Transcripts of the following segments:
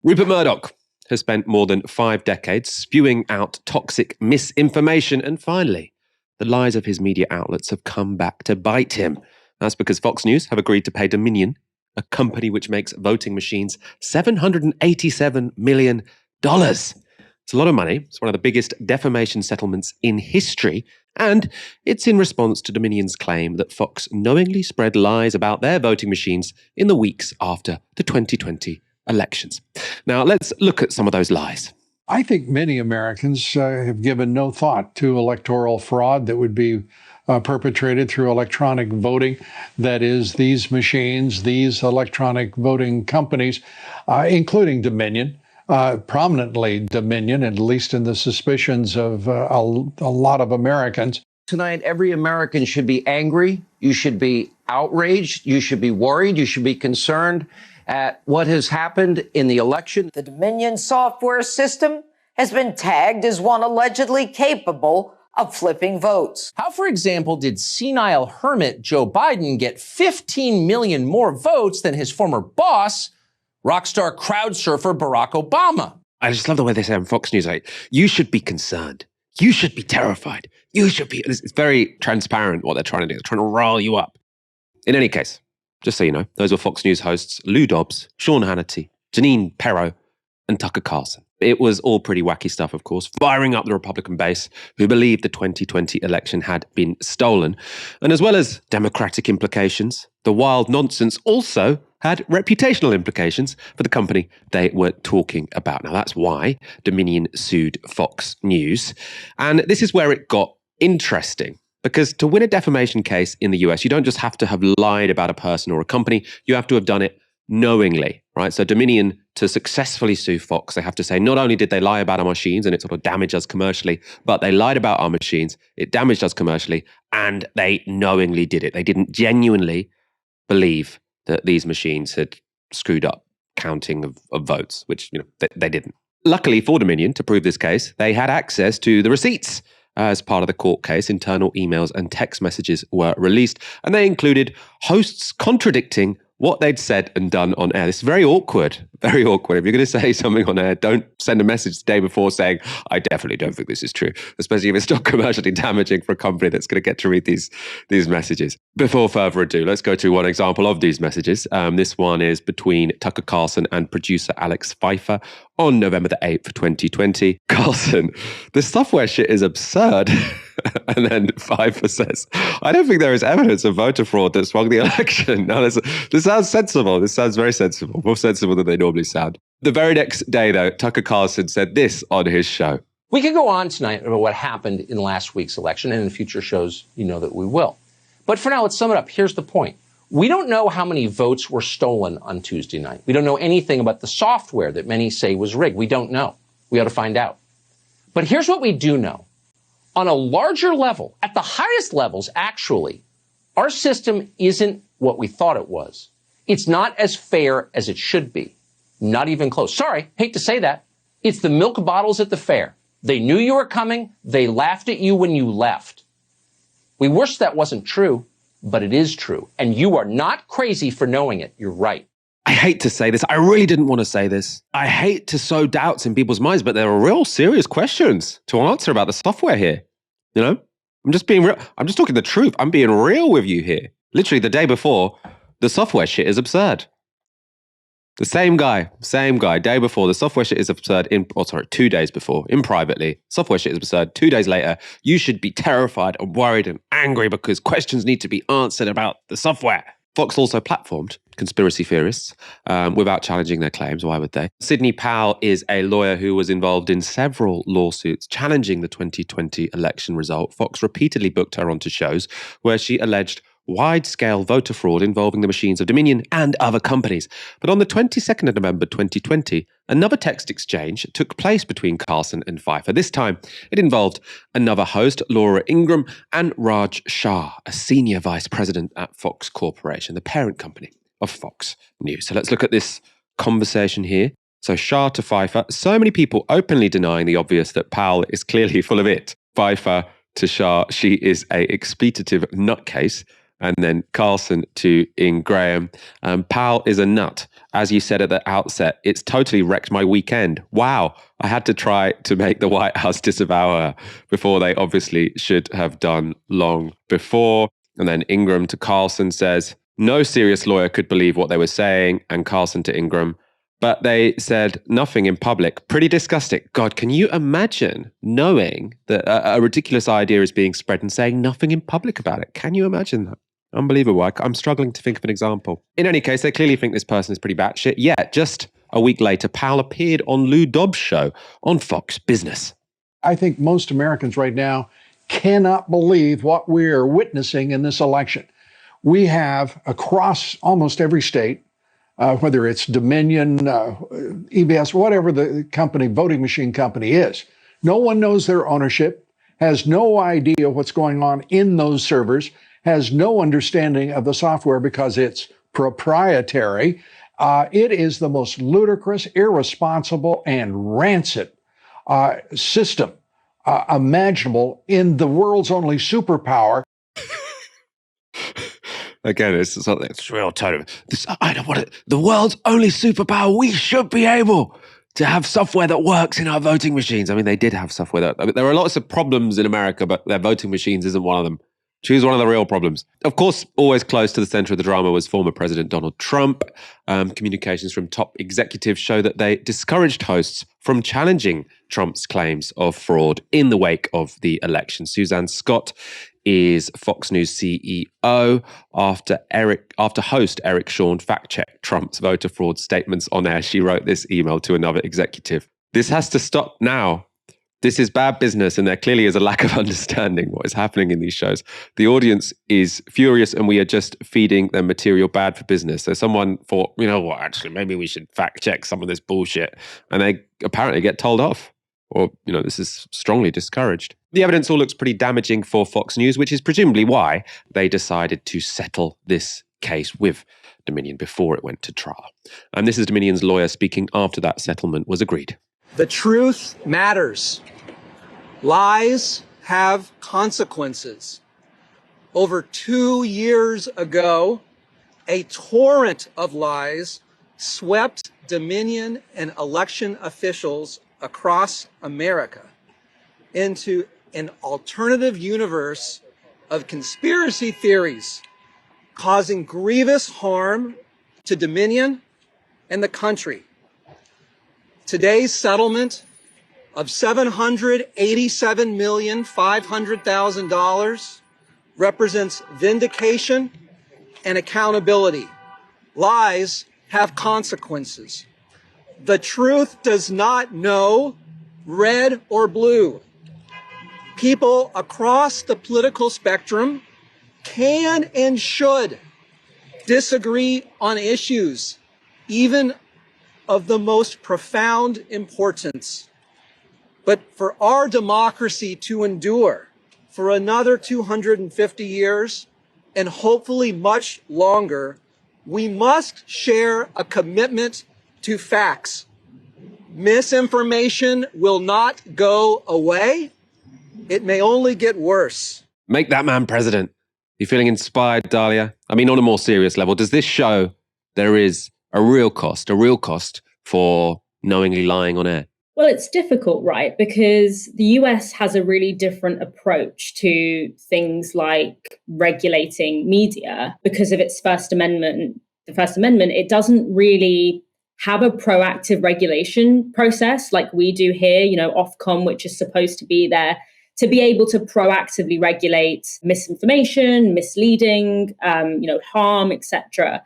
Rupert Murdoch has spent more than 5 decades spewing out toxic misinformation, and finally, the lies of his media outlets have come back to bite him. That's because Fox News have agreed to pay Dominion, a company which makes voting machines, $787 million. It's a lot of money. It's one of the biggest defamation settlements in history, and it's in response to Dominion's claim that Fox knowingly spread lies about their voting machines in the weeks after the 2020 elections. Now, let's look at some of those lies. I think many Americans have given no thought to electoral fraud that would be perpetrated through electronic voting. That is, these machines, these electronic voting companies, including Dominion, prominently Dominion, at least in the suspicions of a lot of Americans. Tonight, every American should be angry. You should be outraged. You should be worried. You should be concerned at what has happened in the election. The Dominion software system has been tagged as one allegedly capable of flipping votes. How, for example, did senile hermit Joe Biden get 15 million more votes than his former boss, rock star crowd surfer Barack Obama? I just love the way they say on Fox News, like, you should be concerned. You should be terrified. You should be... It's very transparent what they're trying to do. They're trying to rile you up. In any case, just so you know, those were Fox News hosts Lou Dobbs, Sean Hannity, Janine Perrault, and Tucker Carlson. It was all pretty wacky stuff, of course, firing up the Republican base who believed the 2020 election had been stolen. And as well as democratic implications, the wild nonsense also had reputational implications for the company they were talking about. Now, that's why Dominion sued Fox News. And this is where it got interesting. Because to win a defamation case in the US, you don't just have to have lied about a person or a company, you have to have done it knowingly, right? So Dominion, to successfully sue Fox, they have to say, not only did they lie about our machines and it sort of damaged us commercially, but they lied about our machines, it damaged us commercially, and they knowingly did it. They didn't genuinely believe that these machines had screwed up counting of votes, which they didn't. Luckily for Dominion, to prove this case, they had access to the receipts. As part of the court case, internal emails and text messages were released, and they included hosts contradicting what they'd said and done on air. This is very awkward, very awkward. If you're going to say something on air, don't send a message the day before saying, I definitely don't think this is true, especially if it's not commercially damaging for a company that's going to get to read these messages. Before further ado, let's go to one example of these messages. This one is between Tucker Carlson and producer Alex Pfeiffer on November the 8th, 2020. Carlson, the software shit is absurd. And then Pfeiffer says, I don't think there is evidence of voter fraud that swung the election. Now, this sounds sensible. This sounds very sensible, more sensible than they normally sound. The very next day, though, Tucker Carlson said this on his show. We could go on tonight about what happened in last week's election, and in future shows, you know that we will. But for now, let's sum it up. Here's the point. We don't know how many votes were stolen on Tuesday night. We don't know anything about the software that many say was rigged. We don't know. We ought to find out. But here's what we do know. On a larger level, at the highest levels, actually, our system isn't what we thought it was. It's not as fair as it should be. Not even close. Sorry, hate to say that. It's the milk bottles at the fair. They knew you were coming. They laughed at you when you left. We wish that wasn't true, but it is true. And you are not crazy for knowing it. You're right. I hate to say this. I really didn't want to say this. I hate to sow doubts in people's minds, but there are real serious questions to answer about the software here. You know, I'm just being real. I'm just talking the truth. I'm being real with you here. Literally the day before, the software shit is absurd. The same guy, day before, the software shit is absurd 2 days before, in privately. Software shit is absurd. 2 days later, you should be terrified and worried and angry because questions need to be answered about the software. Fox also platformed conspiracy theorists without challenging their claims. Why would they? Sidney Powell is a lawyer who was involved in several lawsuits challenging the 2020 election result. Fox repeatedly booked her onto shows where she alleged wide-scale voter fraud involving the machines of Dominion and other companies. But on the 22nd of November 2020, another text exchange took place between Carlson and Pfeiffer. This time, it involved another host, Laura Ingraham, and Raj Shah, a senior vice president at Fox Corporation, the parent company of Fox News. So let's look at this conversation here. So Shah to Pfeiffer, so many people openly denying the obvious that Powell is clearly full of it. Pfeiffer to Shah, she is a expletive nutcase. And then Carlson to Ingraham, Powell is a nut. as you said at the outset, it's totally wrecked my weekend. Wow. I had to try to make the White House disavow her before they obviously should have done long before. And then Ingram to Carlson says, no serious lawyer could believe what they were saying. And Carlson to Ingram, but they said nothing in public. Pretty disgusting. God, can you imagine knowing that a ridiculous idea is being spread and saying nothing in public about it? Can you imagine that? Unbelievable. I'm struggling to think of an example. In any case, they clearly think this person is pretty batshit. Yet, just a week later, Powell appeared on Lou Dobbs' show on Fox Business. I think most Americans right now cannot believe what we're witnessing in this election. We have across almost every state, whether it's Dominion, EBS, whatever the company, voting machine company is, no one knows their ownership, has no idea what's going on in those servers, has no understanding of the software because it's proprietary. It is the most ludicrous, irresponsible, and rancid system imaginable in the world's only superpower. Again, it's something. It's real tone of this. I don't want it. The world's only superpower. We should be able to have software that works in our voting machines. I mean, they did have software that. I mean, there are lots of problems in America, but their voting machines isn't one of them. Choose one of the real problems. Of course, always close to the center of the drama was former President Donald Trump. Communications from top executives show that they discouraged hosts from challenging Trump's claims of fraud in the wake of the election. Suzanne Scott is Fox News CEO after host Eric Shawn fact-checked Trump's voter fraud statements on air. She wrote this email to another executive. This has to stop now. This is bad business, and there clearly is a lack of understanding what is happening in these shows. The audience is furious, and we are just feeding them material bad for business. So someone thought, you know what, actually, maybe we should fact check some of this bullshit. And they apparently get told off. Or, you know, this is strongly discouraged. The evidence all looks pretty damaging for Fox News, which is presumably why they decided to settle this case with Dominion before it went to trial. And this is Dominion's lawyer speaking after that settlement was agreed. The truth matters. Lies have consequences. Over 2 years ago, a torrent of lies swept Dominion and election officials across America into an alternative universe of conspiracy theories, causing grievous harm to Dominion and the country. Today's settlement of $787,500,000 represents vindication and accountability. Lies have consequences. The truth does not know red or blue. People across the political spectrum can and should disagree on issues, even of the most profound importance. But for our democracy to endure for another 250 years, and hopefully much longer, we must share a commitment to facts. Misinformation will not go away. It may only get worse. Make that man president. You feeling inspired, Dahlia? I mean, on a more serious level, does this show there is a real cost for knowingly lying on air? Well, it's difficult, right? Because the US has a really different approach to things like regulating media because of its First Amendment. The First Amendment, it doesn't really have a proactive regulation process like we do here, Ofcom, which is supposed to be there to be able to proactively regulate misinformation, misleading, harm, etc.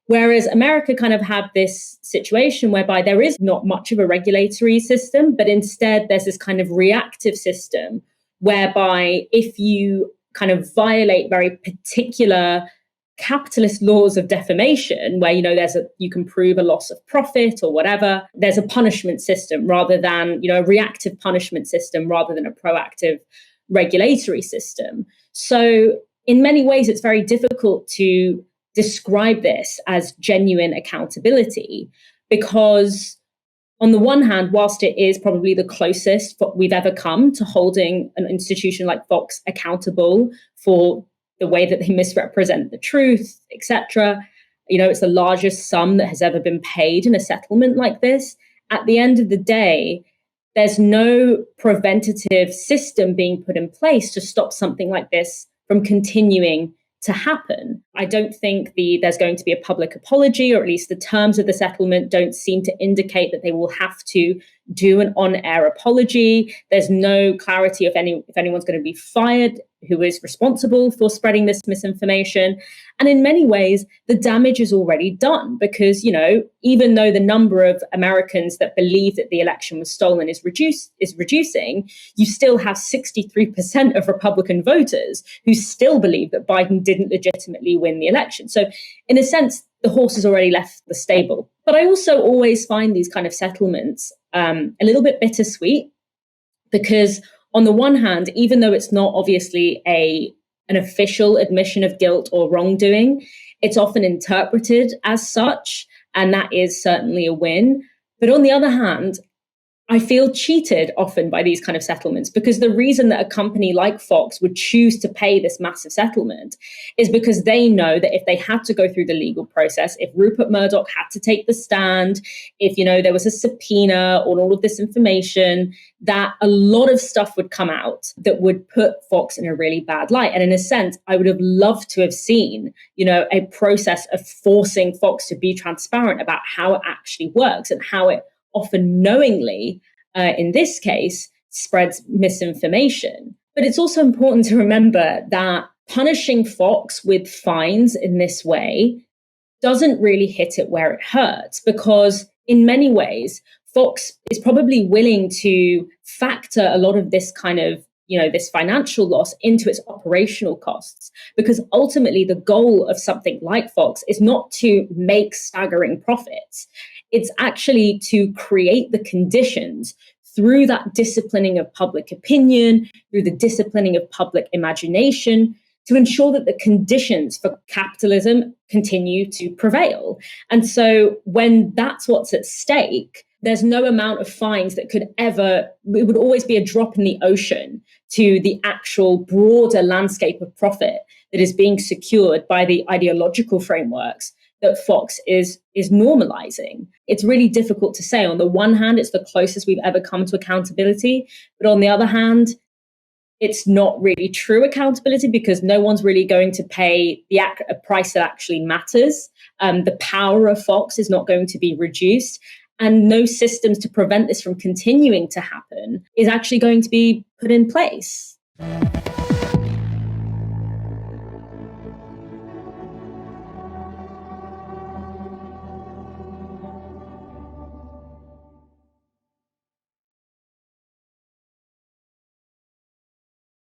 Whereas America kind of had this situation whereby there is not much of a regulatory system, but instead there's this kind of reactive system whereby if you kind of violate very particular capitalist laws of defamation, where you can prove a loss of profit or whatever, there's a punishment system rather than a reactive punishment system rather than a proactive regulatory system. So in many ways, it's very difficult to describe this as genuine accountability because on the one hand, whilst it is probably the closest we've ever come to holding an institution like Fox accountable for the way that they misrepresent the truth, etc., It's the largest sum that has ever been paid in a settlement like this. At the end of the day, there's no preventative system being put in place to stop something like this from continuing to happen. I don't think there's going to be a public apology, or at least the terms of the settlement don't seem to indicate that they will have to do an on-air apology. There's no clarity if anyone's going to be fired who is responsible for spreading this misinformation. And in many ways, the damage is already done because, even though the number of Americans that believe that the election was stolen is reducing, you still have 63% of Republican voters who still believe that Biden didn't legitimately win the election. So in a sense, the horse has already left the stable. But I also always find these kind of settlements a little bit bittersweet because on the one hand, even though it's not obviously an official admission of guilt or wrongdoing, it's often interpreted as such, and that is certainly a win. But on the other hand, I feel cheated often by these kind of settlements because the reason that a company like Fox would choose to pay this massive settlement is because they know that if they had to go through the legal process, if Rupert Murdoch had to take the stand, if, there was a subpoena on all of this information, that a lot of stuff would come out that would put Fox in a really bad light. And in a sense, I would have loved to have seen, a process of forcing Fox to be transparent about how it actually works and how it often knowingly, in this case, spreads misinformation. But it's also important to remember that punishing Fox with fines in this way doesn't really hit it where it hurts, because in many ways, Fox is probably willing to factor a lot of this kind of, this financial loss into its operational costs, because ultimately the goal of something like Fox is not to make staggering profits. It's actually to create the conditions through that disciplining of public opinion, through the disciplining of public imagination, to ensure that the conditions for capitalism continue to prevail. And so when that's what's at stake, there's no amount of fines that it would always be a drop in the ocean to the actual broader landscape of profit that is being secured by the ideological frameworks that Fox is normalizing. It's really difficult to say. On the one hand, it's the closest we've ever come to accountability. But on the other hand, it's not really true accountability because no one's really going to pay a price that actually matters. The power of Fox is not going to be reduced. And no systems to prevent this from continuing to happen is actually going to be put in place.